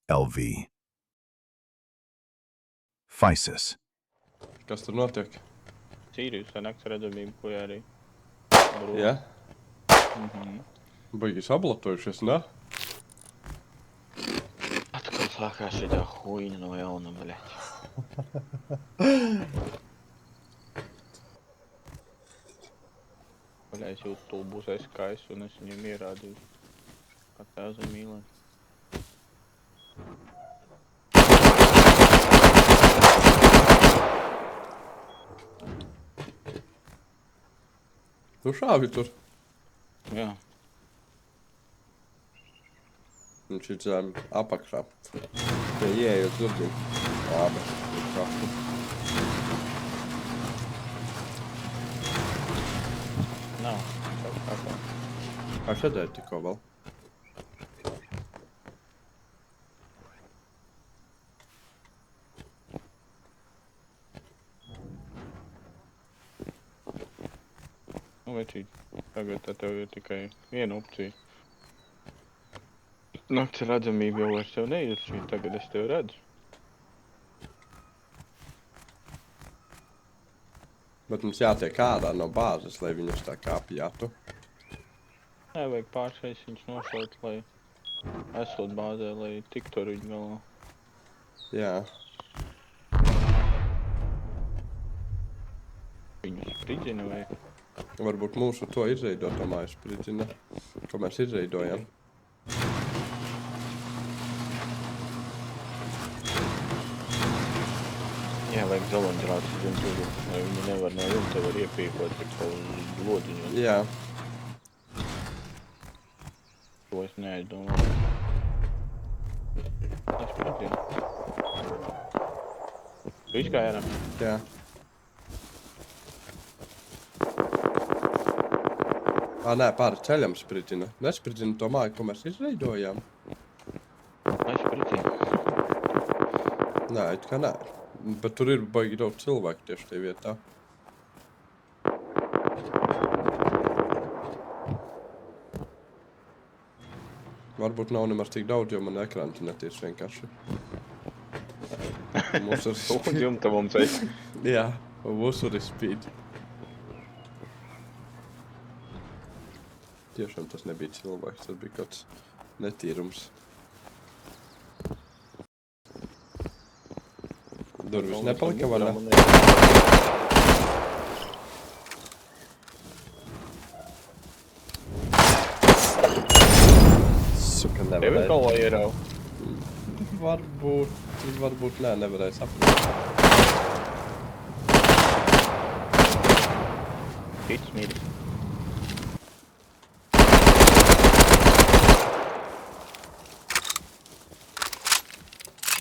LV. FISIS. Kas tur notiek? Sīrijas nakts redzamību, ko arī. Jā? Baigi sablatojušies, ne? Atkal sākās šitā huīņa no jauna, bļaļ. Bļaļ, YouTube būs aizskais un es viņam ierādīju. Kā tēza mīlē. Tu šāvi tur? Jā. Viņš ir zem apakšā. Ja ieejot durvīm. Labi, ir krastu. Nav. Kā. Kā šedēļ tikko vēl? Nu, vecīt, tagad tev ir tikai viena opcija. Nakts redzamība jau vairs tev neiesīt, tagad es tev redzu. Bet mums jātiek ārā no bāzes, lai viņus tā kā apjātu. Nē, vajag pāršais viņus nošaut, lai esot bāzē, lai tiktu ar viņu galā. Jā. Viņu spridzina vai? Varbūt mūsu to izveidoto māju spridzina, ko mēs izveidojam. Jā, vajag zaloņdrātus zem turu, lai viņi nevar no jumta var iepīkot tik pa lodiņu. Jā. To es neaizdomāju. Es spridzinu. Tu izgāji ārā? Jā. Nē, pāri ceļam spridzina. Nespridzina to māju, ko mēs izveidojām. Es spridzinu. Nē, it kā nē. Bet tur ir baigi daudz cilvēku tieši tajā vietā. Varbūt nav nemaz tik daudz, jo man ekrāns netīrs vienkārši. Mūsu arī Un jumta mums esi. Jā, mūsu arī spīd. Tiešām tas nebija cilvēks, tas bija kāds netīrums. Durvis nepalika, vai ne? Suka, Tev ir nevarēja. galvā ierauj. Varbūt nē, nevarēja saprast. Cits mīļi.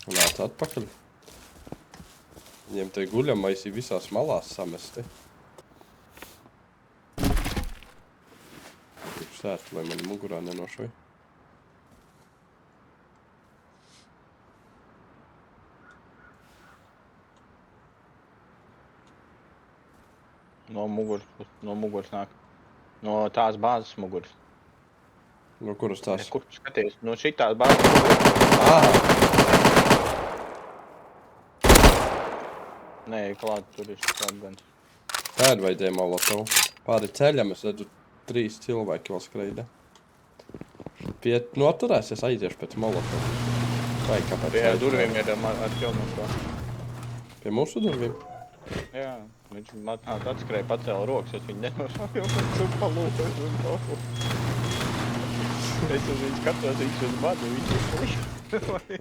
Nāc atpakaļ. Viņiem te guļamaisi visās malās samesti. Tik sēst, lai mani mugurā nenošoja. No muguras nāk. No tās bāzes muguras. No kuras tās? Kur skaties? No šitās bāzes muguras. Nē, klāt tur ir šāpgans. Tāda vajadzēja molotovu. Pāri ceļam es redzu 3 cilvēki vēl skreida. Noturēsies, aiziešu pēc molotovu. Vai kāpēc? Pie durvīm ir ar ķilnumā. Pie mūsu durvīm? Jā, viņš atskrēja, pacēla rokas, es viņu nenošāju, un super lūkoju uz kaut. Es uz viņu skatos, viņš uz madu, viņš ir puši.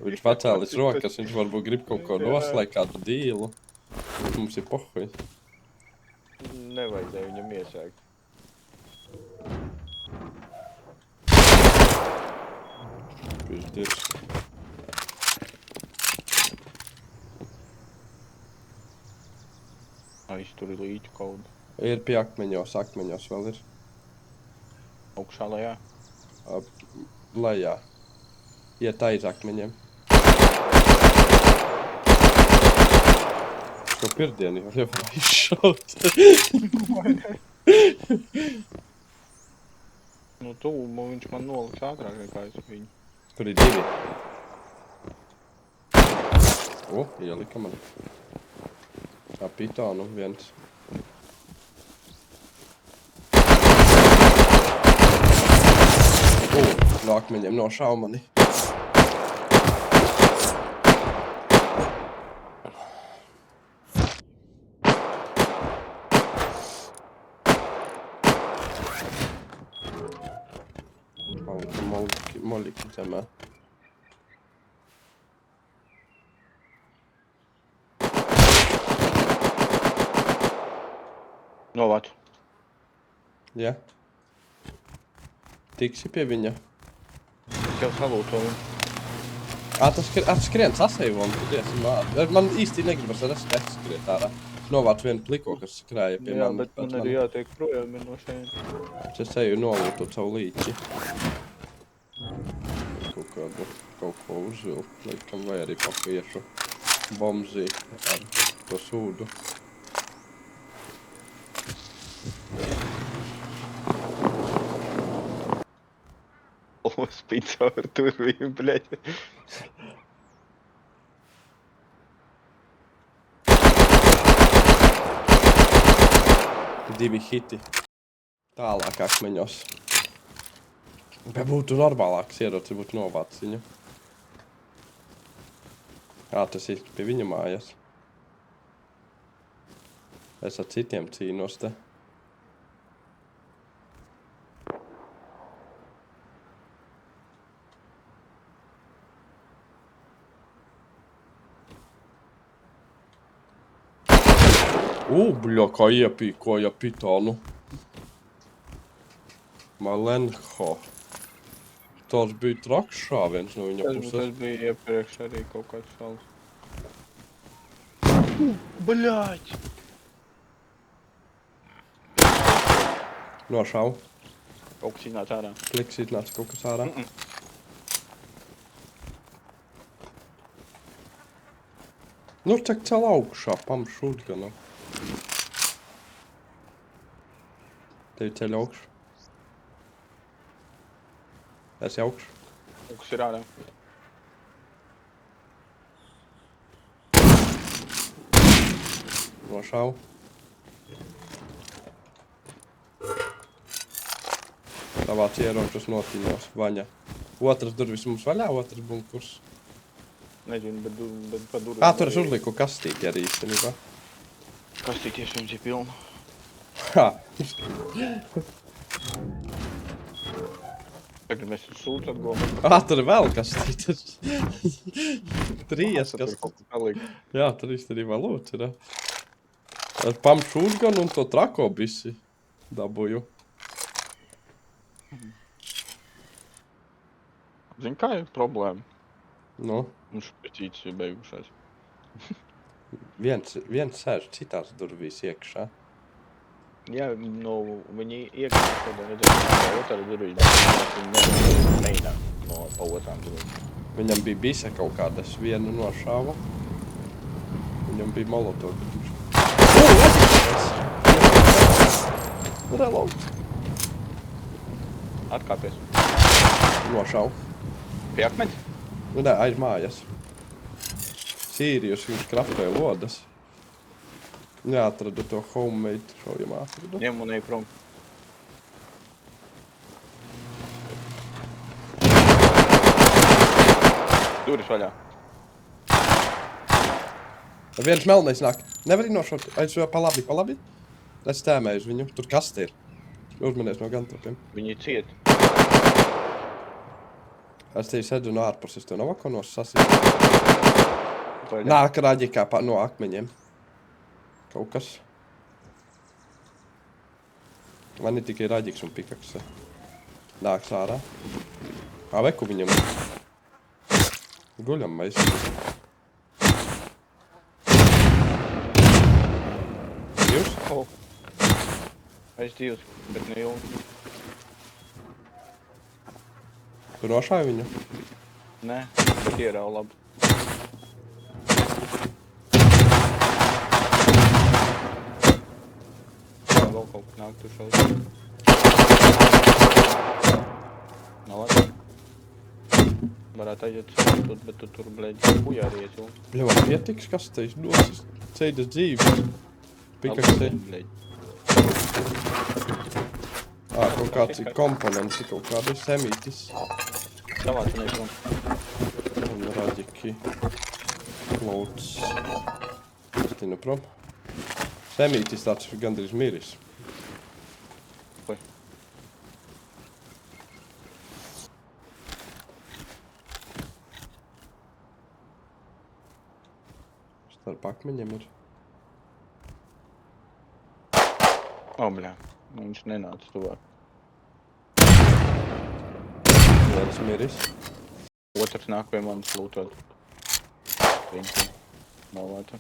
Viņš pacēlis rokas, viņš varbūt grib kaut ko noslēgt, kādu dīlu. Mums ir pohuj. Nevajadzēja viņam iesākt. Piždirs. Viņš tur ir līķu kauda. Ir pie akmeņos vēl ir. Augšā lejā. Lejā. Iet aiz akmeņiem. Šo pirdienu jau var izšaut. Nu, tu, viņš man noliks ātrāk nekā es viņu. Tur ir 2. Ielika man. Tā pitonu viens. No akmeņiem nošāva mani. Moliki zemē. Novāc. Ja? Tiksi pie viņa? Es jau salūtoju. Tas skrien saseivom, man īsti negribas ar skriet ārā. Novāc vienu pliko, kas skrēja pie Jā, man. bet man arī jātiek projām no šeit. Es eju nolūtot savu līķi. Kaut ko uzvilu, laikam, vai arī papiešu bomzi ar to sūdu. Spīd caur turvīm, bļeļ. Divi hiti. Tālāk akmeņos. Bet būtu normālāks ieroci, būtu novāc viņu. Tas ir pie viņa mājas. Es ar citiem cīnos te. Bļa, kā iepīkoja pitonu. Malenho. Tas bija traks šāviens no viņa puses. Tas bija iepriekš arī kaut kāds šals. Bļāķ! Nošāvu. Kaut kas iznāca ārā. Kliks iznāca kaut kas ārā. Nu, cek cel augšā, pam šūtganu. Tevi ceļ augšu. Es augšu. Kaut kas ir ārā. Nošāvu. Tavāc ieročus notiņos, vaņa. Otras durvis mums vaļā, otrs bunkurs. Nezinu, bet pa durvīm. Tur es uzliku kastīti arī īstenībā. Kastīties jums ir pilna. Tagad mēs sūtu atgūmam. Tur vēl kastītes. Trijas Tur kaut kas palika. Jā, tur īstenībā lūdz ir. Ar pam šūtganu un to trako bisi dabūju. Zini, kā ir problēma? Nu, Un špecītas ir beigušās. viens sēž citās durvīs iekšā. Jā, viņi iekšā tādā redzēt, otrā durvīs, viņi neina no pa otrām durvīs. Viņam bija bise kaut kādas, vienu nošāva. Viņam bija molotovi. Reload. Atkāpies. Nošāvu. Pie akmeņa? Nē, aiz mājas. Sīrijus viņš kraftēja lodas. Neatradu to homemade šaujamā atradu. Ņem un ej prom. Duris vaļā. Viens melnais nāk. Nevar nošaut. Aiz pa labi. Es tēmēju uz viņu. Tur kasti ir. Uzmanies no gantropiem. Viņi ciet. Es te sēdu no ārpuses, tev nav akonos sasīt. Nāk raģikā no akmeņiem. Kaut kas. Man ir tikai raģiks un pikakse. Nāks ārā. Veku viņam. Guļam mēs. Jūs? Es divs, bet ne ilgi. Tu nošāvi viņu? Nē, bet ierāva labi. Vēl kaut kas nāk tur šaut. Nav labi. Varētu aiziet sagatavot, bet tu tur, bļaļ, hujāries, jo. Jau man pietiks, kas te ir nosis ceidas dzīves. Pikaksei. Bļaļ. Kaut kāds ir komponenti, kaut kādi semītis. Savācinai prom. Un raģiki. Lūdz. Stinu prom. Semītis tāds gandrīz miris. Ko? Starp akmeņiem ir. O, bļā. Viņš nenāca tuvāk. Viens miris. Otrs nāk pie manis lūtot. Viņš novāca.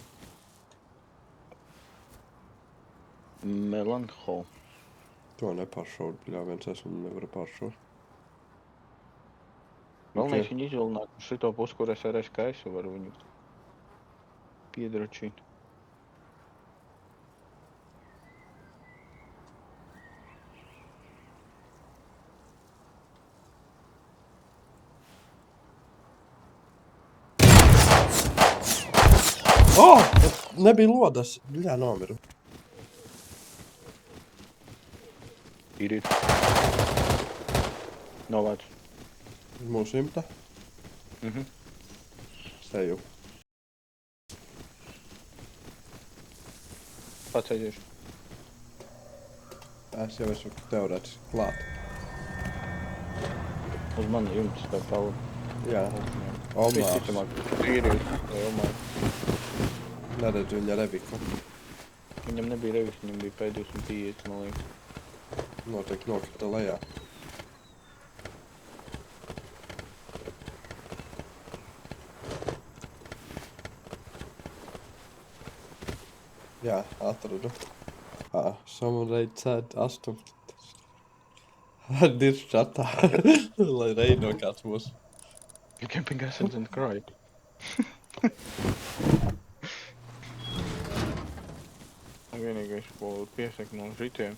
Melanhol. To nepāršaut, bļā, viens esmu nevaru pāršaut. Galvenais viņu izvilināt uz šito pusi, kur es ar SKS varu viņu piedročīt. Nebija lodas. Bļā, nomiru. Ir. Novāc. Mūsu imta. Seju. Pats aiziešu. Es jau esmu teorētiski klāt. Uz mani jumtas kā pavu. Jā. Omārs. Visticamāk. Ir. Vai Omārs. Neredzu viņa reviku. Viņam nebija revis, viņam bija P250, man liekas. Noteikti nokrita lejā. Jā, atradu. Someone raid said 8. Dirž čatā. Lai reido kāds mūs. You camping essence and cry. Vienīgais, ko piesaka no šitiem.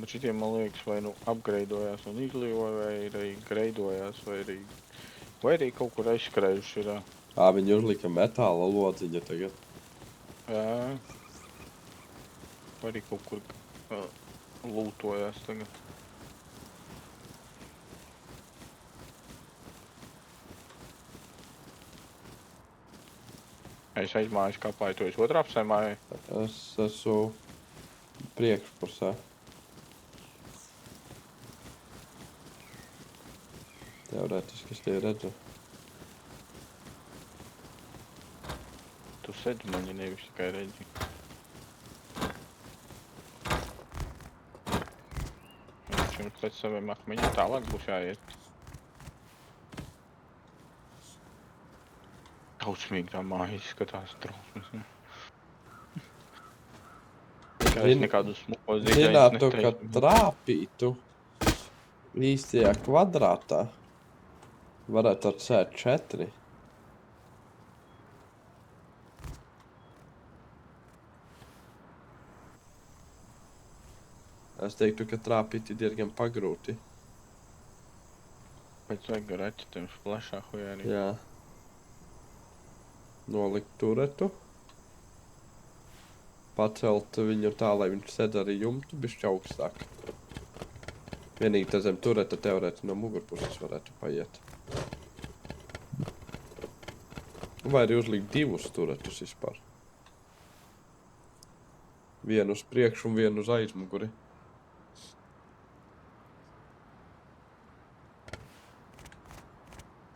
Bet šitiem, man liekas, vai nu upgradeojās un izlīvoja, vai arī gradeojās, vai arī kaut kur aizskrējuši ir. Viņi uzlika metāla lodziņa tagad. Jā. Vai arī kaut kur lūtojās tagad. Es aizmāju kāpāju, tu esi otrā pusē māju? Es esmu priekšpusē. Teorētiski es tie redzu. Tu sēdi mani, nevis tikai redzi. Viņš jums pēc saviem akmeņiem tālāk būs jāiet. Hausmīgi tā māja izskatās trausmas. Es nekādu smuko zīdaiņus Zinātu, ka trāpītu īstajā kvadrātā varētu ar C4. Es teiktu, ka trāpīt ir diezgan pagrūti. Pēc vajag ar aķetiem splešā hujārī. Jā. Nolikt turetu. Pacelt viņu tā, lai viņš sedz arī jumtu bišķi augstāk. Vienīgi tā zem tureta teorēti no mugurpuses varētu paiet. Vai arī uzlikt divus turetus vispār. Vienu uz priekšu un vienu uz aizmuguri.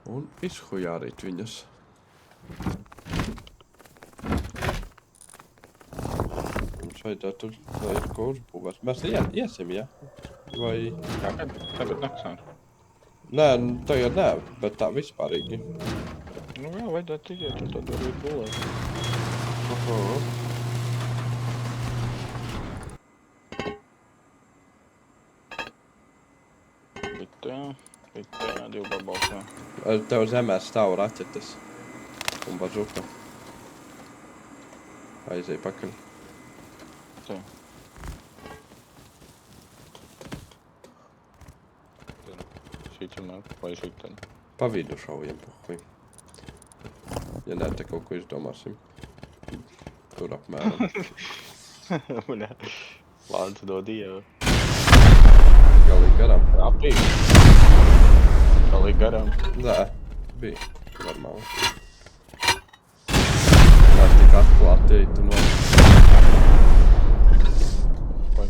Un izhujārīt viņas. Mums vajadzētu ir ko uzbūvēt. Mēs iesim, ja? Vai... Tagad nakts ar. Nē, tagad nē, bet tā vispārīgi. Nu jā, vajadzētu iet, un tad arī gulēt. Bet divu barbalsā. Tev zemē stāv raķetes. Un bazuka. Aizej pakaļ. Tā. Šī nāk, vai šī tad? Pa vidu šaujam, pohuj. Ja nē, te kaut ko izdomāsim. Tur apmēram. Bļā. Lāns do Dievu. Galīgi garām. Apīgi. Galīgi garām. Nē, bija. Normāli. Mēs tik atklāti eitu no... Vai.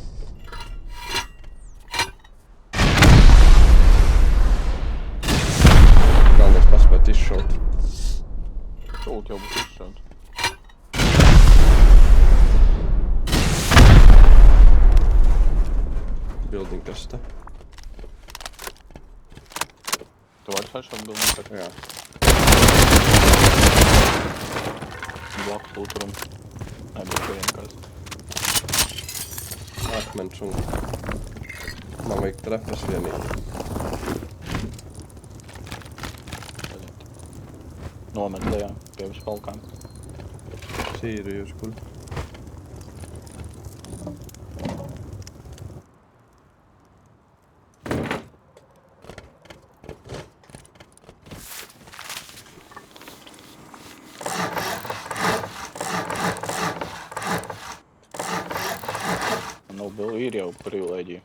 Galvenais paspēt izšaut. Tūlīt jau būs izšaut. Building testa. Tu vari sašaut building testa? Jā. Blakus lūturum. Nē, bet šodien kāds. Akmens un... Man vajag trepes vienīgi. Nomet lejā pie vis palkām. Sīri jūs kur. Nu, Bill, ir jau privilēģija.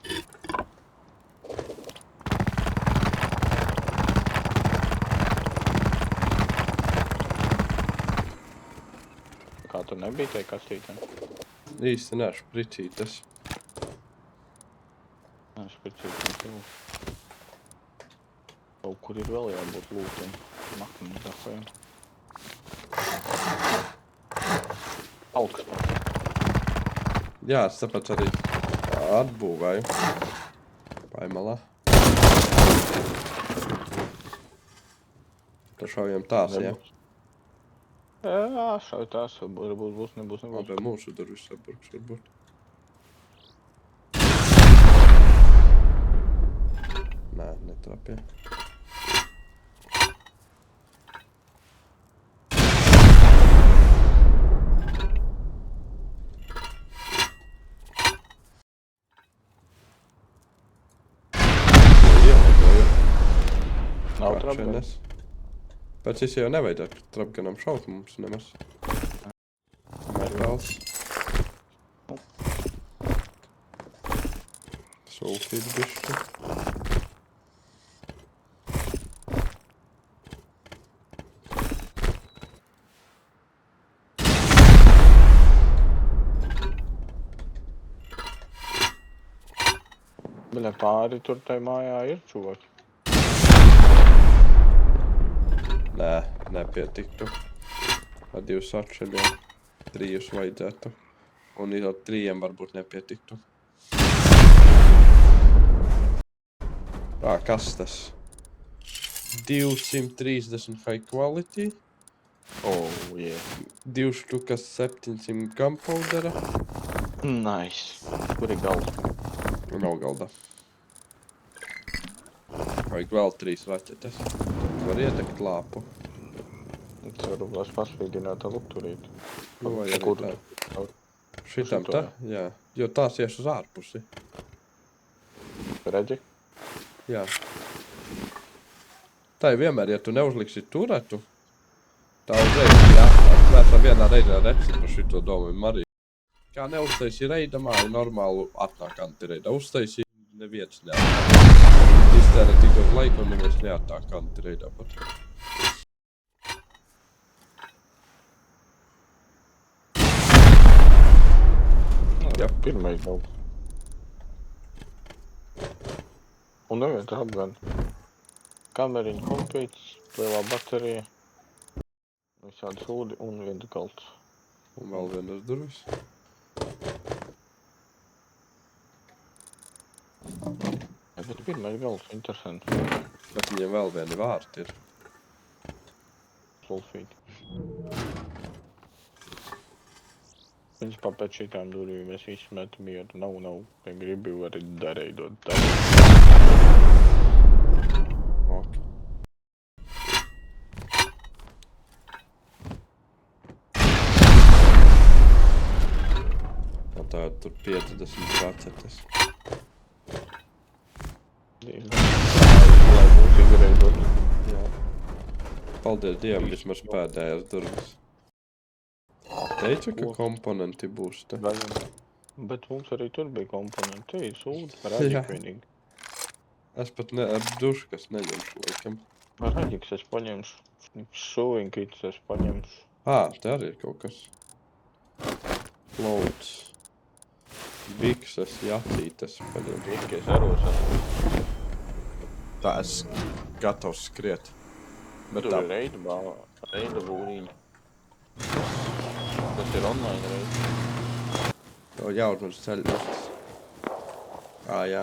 Kā tur nebija tai kastītē? Īsti nē, špricītes. Nē, špicīt nav. Kaut kur ir vēl jābūt lūtiem. Nakam zafējiem. Augstpār. Jā, es tāpēc arī atbūvēju. Paimalā. Tā šaujam tās, jā? Jā, šauj tās, varbūt būs, nebūs. Labi, mūsu durvis sabruks varbūt. Nē, netrapja. Nav trapganas. Pēc es jau nevajadzētu trapganam šaut mums nemaz. Kamēr vēls. Sulfīt bišķi. Bļa, pāri tur tai mājā ir čuvaki. Nē, nepietiktu. Ar 2 atšeļiem. 3 vajadzētu. Un ar 3 varbūt nepietiktu. Kas tas? 230 high quality. Oh, yeah. 2 štukas 700 gunpowdera. Nice. Kur ir galds? Nav galdā. Vajag vēl 3 raķetes. Var iedegt lāpu. Ceru, lai es paspīdinātu lukturīt. Vai arī Kur? tā. Šitam tā? Jā. Jo tās ies uz ārpusi. Redzi? Jā. Tā ir vienmēr, ja tu neuzliksi turetu, tā uzreiz jāatnāk. Mēs esam vienā reizē repsi par šito domu Mariju. Kā neuztaisi reida māju, normālu atnāk antireida. Uztaisi neviens neatnāk. Iztēra tik daudz laika un neviens neatnāk antireidā pat. Jā, pirmais nav. Un neviens apgan. Kameriņa kompīts, lielā baterija, visādi sūdi un viens galds. Un vēl vienas durvis. Jā, bet pirmais galds, interesanti. Bet viņiem vēl vieni vārti ir. Sulfīti. Viņš pēc šitām durvīm es izmetu mieru. Nav, ja gribi arī dareidot. Ok. Un tā tur 50 raķetes. Lai būtu izreidot. Jā. paldies Dievam, vismaz pēdējās durvis. Teicu, ka Ko? komponenti būs te. Bet mums arī tur bija komponenti. Te ir sūda, Jā. raģik vienīgi. Es pat ne, ar duškas neņemšu, laikam. Raģiks es paņemšu. Šuvinkītis es paņemšu. Te arī ir kaut kas. Klauds. Bikses, jacītes paņem. Vikies aros. Tā es gatavs skriet. Bet Tur tā, ir reida būriņa. Tas ir online reida. tev jāuzmaz ceļostas. Jā.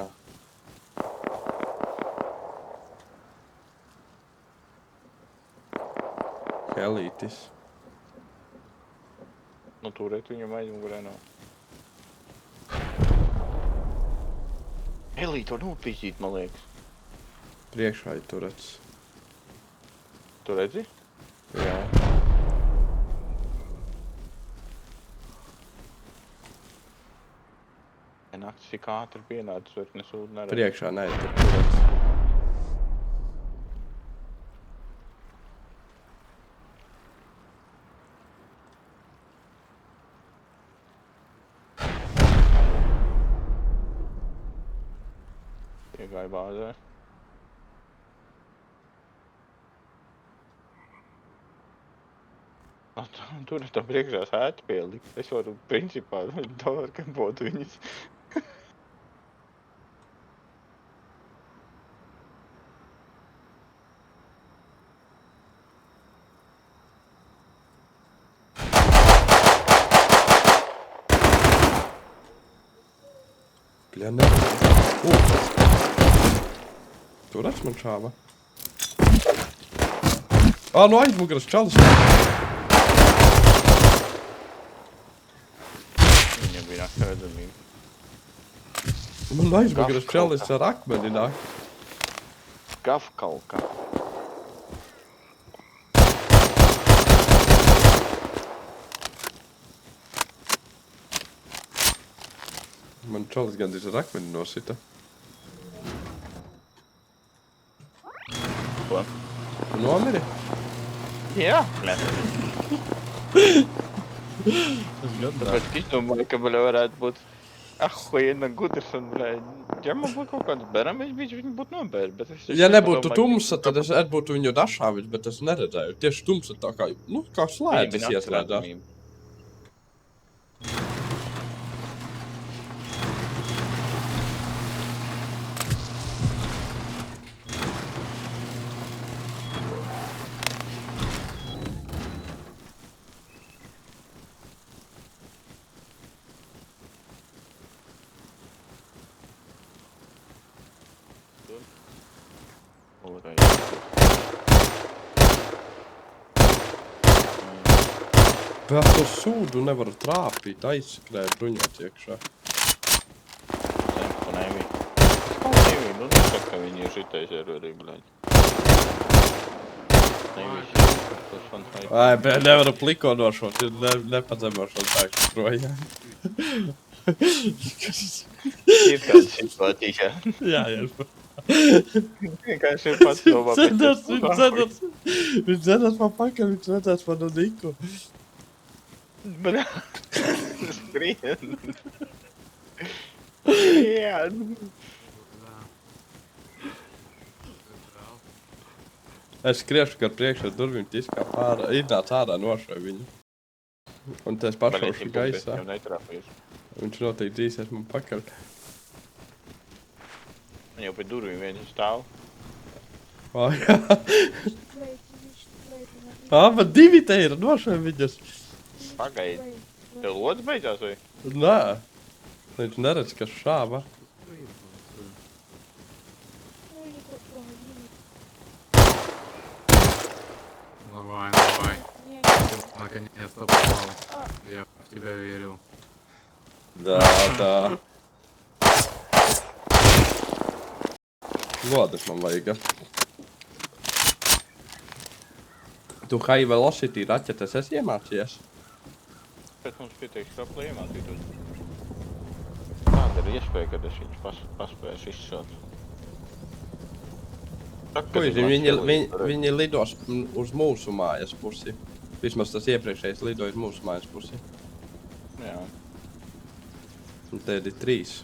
Helītis. Nu, turēt viņam aizmugurē nav. Elīt var nopīķīt, man liekas. Priekšā ir turets. Tu redzi? Jā. Naktis ir ātri pienācis, vairs nesūdu neredz. Priekšā nē, tur turets. Iegāja bāzē. Tur tam priekšā sēti pielikt. Es varu, principā, doorkempot viņas. Bļa, ne. Turets man šāva. No aizmugaras čalis. Viņam bija nakta redzamība. Man aizmugaras čalis ar akmeni nāk. Gafkalka. Man čalis gandrīz ar akmeni nosita. Ko? Nomiri? Jā. Tāpēc es domāju, ka varētu būt ahuiena gudrs un, ja man būtu kaut kāds beramies bijis, viņi būtu nobēri, bet es... Ja nebūtu tumsa, tad es būtu viņu dašāvis, bet es neredzēju. Tieši tumsa tā kā, kā slēdzis ieslēdzās. Bet to sūdu nevar trāpīt, aizskrēt bruņot iekšā. Nevī, nu nesaka, ka viņi ir šitais ar arī, bļaļ. Nevī, Bet nevaru plikonošot, nepadzemošot tā, projām. ir kāda situācija. Jā. Vienkārši ir pats domā pēc. Viņš dzenās man pakaļ, viņš redzēs manu Niku. Brā, skrien. Skrien. Es skriešu, ka ar priekšā durvīm tiskā pārā, iznāc ārā nošai viņu. Un te es pašaušu gaisā. Viņš noteikti dzīsies man pakaļ. Man jau pie durvīm viens stāv. Jā. Bet divi te ir nošai viņas. Pagaidi. Tev lodz beidzās vai? Nē. Viņš neredz, kas šāva. Давай. Наконец-то попал. Я в тебя верил. Да. Lodes man vajag. Tu High Velocity raķetes esi iemācījies? Pēc mums pietieks raplē iemācītos. Kāda ir iespēja, kad es viņus paspēšu izšaut? Kuisin, viņi lidos uz mūsu mājas pusi. Vismaz tas iepriekšējais lidoja uz mūsu mājas pusi. Jā. Un te ir 3.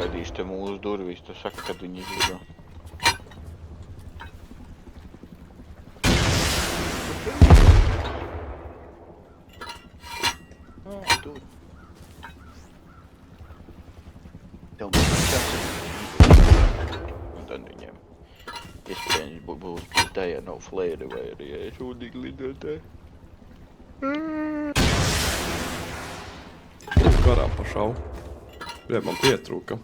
Gaidīšu te mūsu durvīs, tu saki, kad viņi izlido. Tur. Tev būs un tad viņiem iespējams būs tajā nav flēri vai arī šūdīgi lidotāji. Garām pašau. Man pietrūka.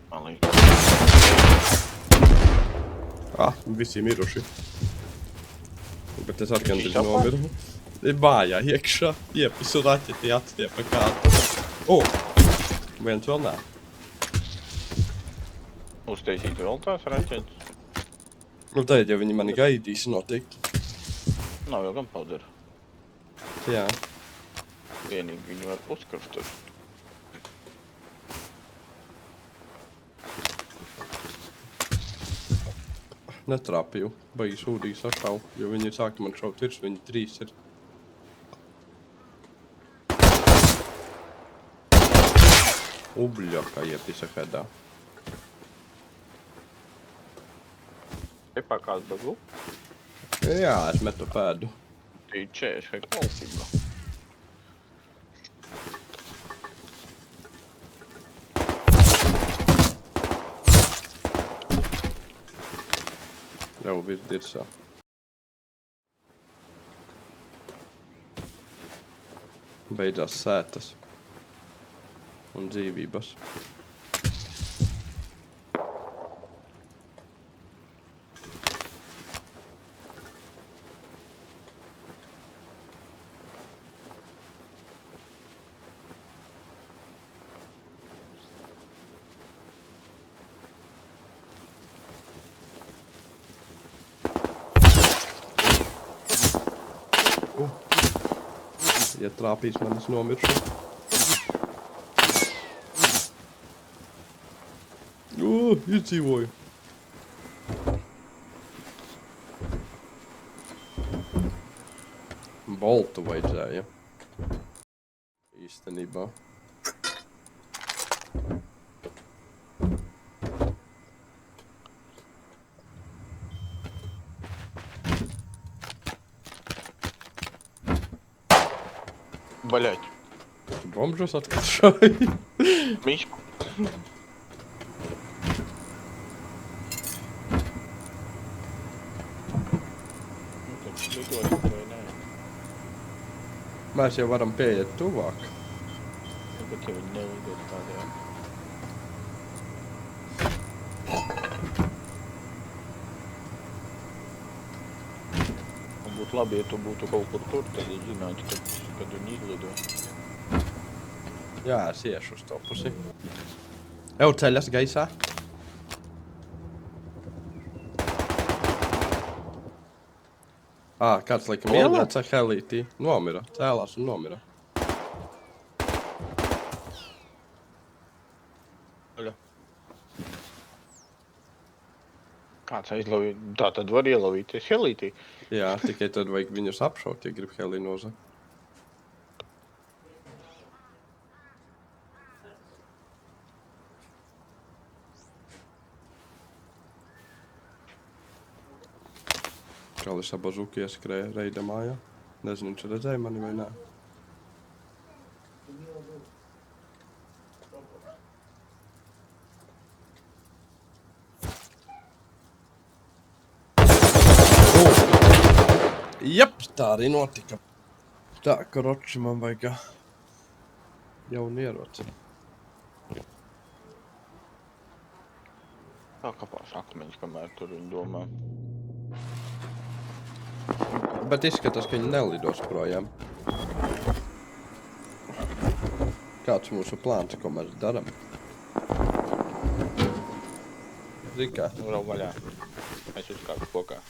Man liekas. Visi miruši. Bet es atgandrīz nomiru. Bājā iekšā, iepisu raķeti, atstiepa kādu. Viens vēl nē. Uztaisīt vēl tās raķetes? Nu tad jau viņi mani gaidīs noteikti. Nav jau gan paudara. Jā. Vienīgi viņi var uzkarstut. Netrāpīju. Baigi sūdīgi sašauju, jo viņi sāka man šaut virs, viņi 3 ir. Ubļaka iepisa hedā. Epā kāds bagu? Jā, es metu pēdu. Tīčēs, vai klausībā. Jau viss dirsā. Beidzās sētas. Un dzīvības. Ja trāpīs man, es nomiršu. Izdzīvoju. Boltu vajadzēja. Īstenībā. Baļaļ. Bombžos atkašāji. Viņš. Mēs jau varam pieiet tuvāk. Bet ja viņi nelidot tādējā. Un būtu labi, ja tu būtu kaut kur tur, tad zinātu, kad viņi izlido. Jā, es iešu uz to pusi. Eju ceļas gaisā. Kāds laikam ielēca helītī. Nomira. Cēlās un nomira. Aļa. Kāds aizlavīja? Tā tad var ielavīties helītī. Jā, tikai tad vajag viņus apšaut, ja grib helī nozagt. Čalis abazuki ieskrēja reida mājā. Nezinu, viņš redzēja mani vai nē. Jep, tā arī notika. Tā, karoči, man vajag jaunu ieroci. Tā kapās akmeņus, kamēr tur viņi domā. Bet izskatās, ka viņi nelidos projām. Kāds mūsu plāns, ko mēs daram? Zini kā? Nu, rauj vaļā. Es uzkāpu kokā.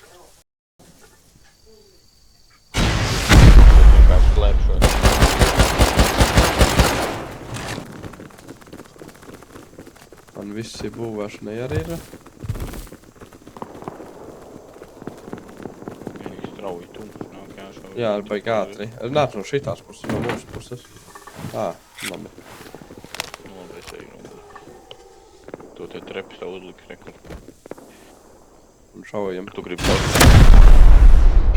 Vienkārši slēpšos. Man visi būvēšanai arī ir. Vienīgi strauji tumšs nāk jāšauj. Jā, ir baigi ātri. Nāc no šitās puses, no mūsu puses. Labi. Labi, es eju no. To te trepas uzliks nekur. Un šaujam. Tu gribi kaut